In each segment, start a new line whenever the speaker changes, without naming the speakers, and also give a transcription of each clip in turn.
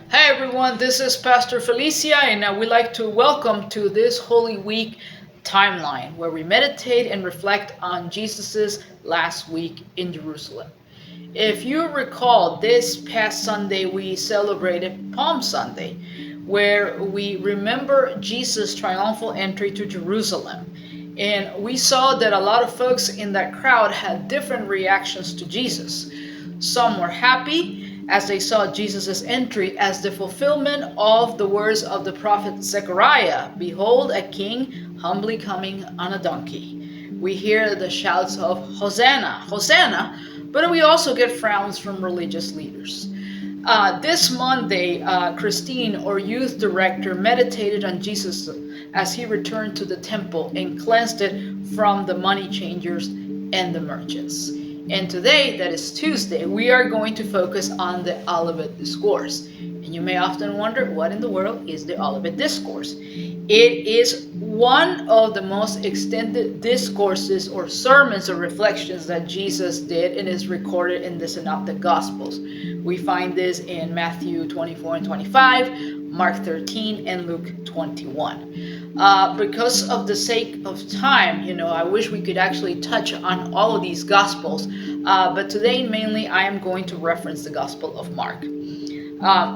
Hi everyone, this is Pastor Felicia, and we'd like to welcome to this Holy Week timeline where we meditate and reflect on Jesus' last week in Jerusalem. If you recall, this past Sunday we celebrated Palm Sunday, where we remember Jesus' triumphal entry to Jerusalem. And we saw that a lot of folks in that crowd had different reactions to Jesus. Some were happy as they saw Jesus' entry as the fulfillment of the words of the prophet Zechariah. Behold, a king humbly coming on a donkey. We hear the shouts of Hosanna, Hosanna, but we also get frowns from religious leaders. This Monday, Christine, our youth director, meditated on Jesus as he returned to the temple and cleansed it from the money changers and the merchants. And today, that is Tuesday, we are going to focus on the Olivet Discourse. And you may often wonder, what in the world is the Olivet Discourse? It is one of the most extended discourses or sermons or reflections that Jesus did and is recorded in the Synoptic Gospels. We find this in Matthew 24 and 25, Mark 13, and Luke 21. Because of the sake of time, I wish we could actually touch on all of these Gospels, but today mainly I am going to reference the Gospel of Mark.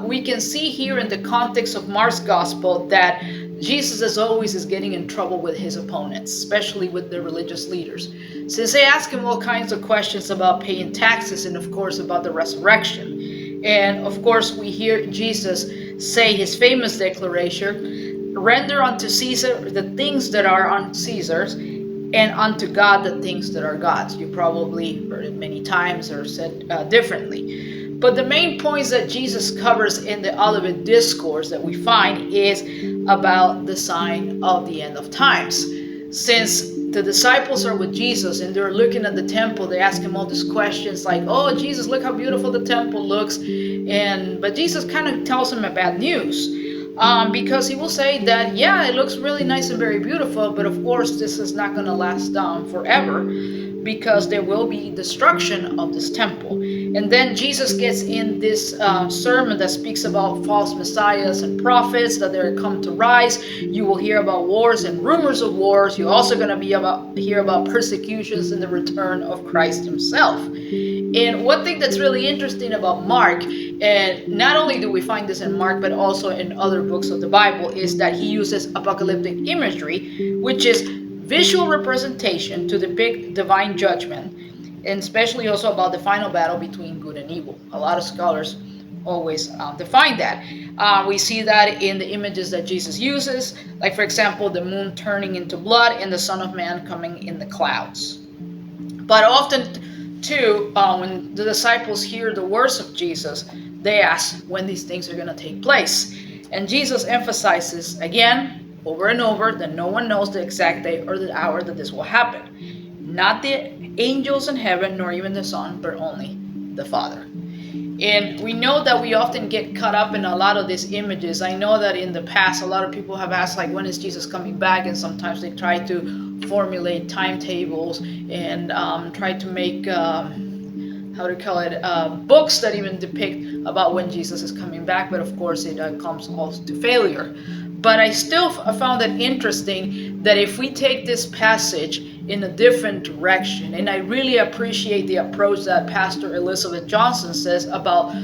We can see here in the context of Mark's Gospel that Jesus, as always, is getting in trouble with his opponents, especially with the religious leaders, since they ask him all kinds of questions about paying taxes and, of course, about the resurrection. And, of course, we hear Jesus say his famous declaration, render unto Caesar the things that are on Caesar's, and unto God the things that are God's. You probably heard it many times or said differently. But the main points that Jesus covers in the Olivet Discourse that we find is about the sign of the end of times. Since the disciples are with Jesus and they're looking at the temple, they ask him all these questions like, oh, Jesus, look how beautiful the temple looks. But Jesus kind of tells them a bad news. Because he will say that, yeah, it looks really nice and very beautiful, but of course this is not going to last forever, because there will be destruction of this temple. And then Jesus gets in this sermon that speaks about false messiahs and prophets, that they're come to rise. You will hear about wars and rumors of wars. You're also going to hear about persecutions and the return of Christ himself. And one thing that's really interesting about Mark, and not only do we find this in Mark, but also in other books of the Bible, is that he uses apocalyptic imagery, which is visual representation to depict divine judgment, and especially also about the final battle between good and evil. A lot of scholars always define that. We see that in the images that Jesus uses, like, for example, the moon turning into blood and the Son of Man coming in the clouds. But often, too, when the disciples hear the words of Jesus, they ask when these things are going to take place. And Jesus emphasizes again, over and over, that no one knows the exact day or the hour that this will happen. Not the angels in heaven, nor even the Son, but only the Father. And we know that we often get caught up in a lot of these images. I know that in the past, a lot of people have asked, like, when is Jesus coming back? And sometimes they try to formulate timetables and try to make, books that even depict about when Jesus is coming back. But of course, it comes also to failure. But I still found it interesting that if we take this passage in a different direction, and I really appreciate the approach that Pastor Elizabeth Johnson says about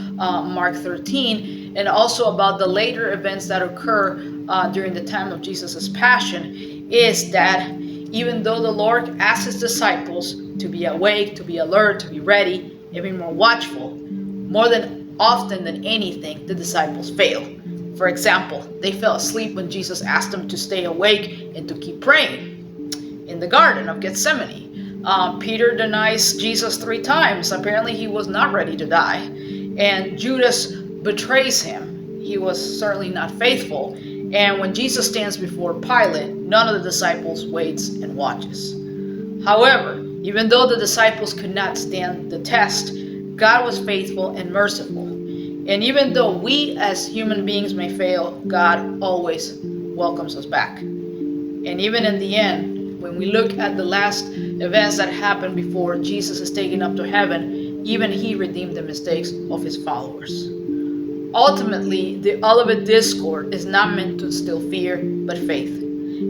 Mark 13, and also about the later events that occur during the time of Jesus' passion, is that even though the Lord asks his disciples to be awake, to be alert, to be ready, and be more watchful, more than often than anything, the disciples fail. For example, they fell asleep when Jesus asked them to stay awake and to keep praying in the Garden of Gethsemane. Peter denies Jesus 3 times. Apparently, he was not ready to die. And Judas betrays him. He was certainly not faithful. And when Jesus stands before Pilate, none of the disciples waits and watches. However, even though the disciples could not stand the test, God was faithful and merciful. And even though we as human beings may fail, God always welcomes us back. And even in the end, when we look at the last events that happened before Jesus is taken up to heaven, even he redeemed the mistakes of his followers. Ultimately, the Olivet Discord is not meant to instill fear, but faith.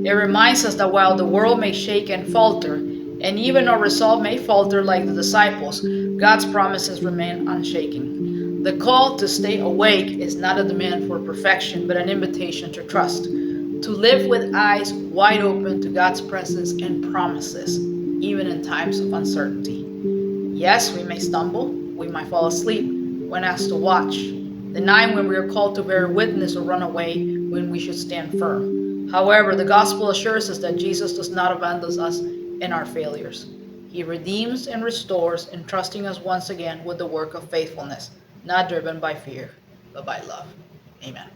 It reminds us that while the world may shake and falter, and even our resolve may falter like the disciples, God's promises remain unshaking. The call to stay awake is not a demand for perfection, but an invitation to trust, to live with eyes wide open to God's presence and promises, even in times of uncertainty. Yes, we may stumble, we might fall asleep when asked to watch, denying when we are called to bear witness or run away when we should stand firm. However, the gospel assures us that Jesus does not abandon us in our failures. He redeems and restores, entrusting us once again with the work of faithfulness, not driven by fear, but by love. Amen.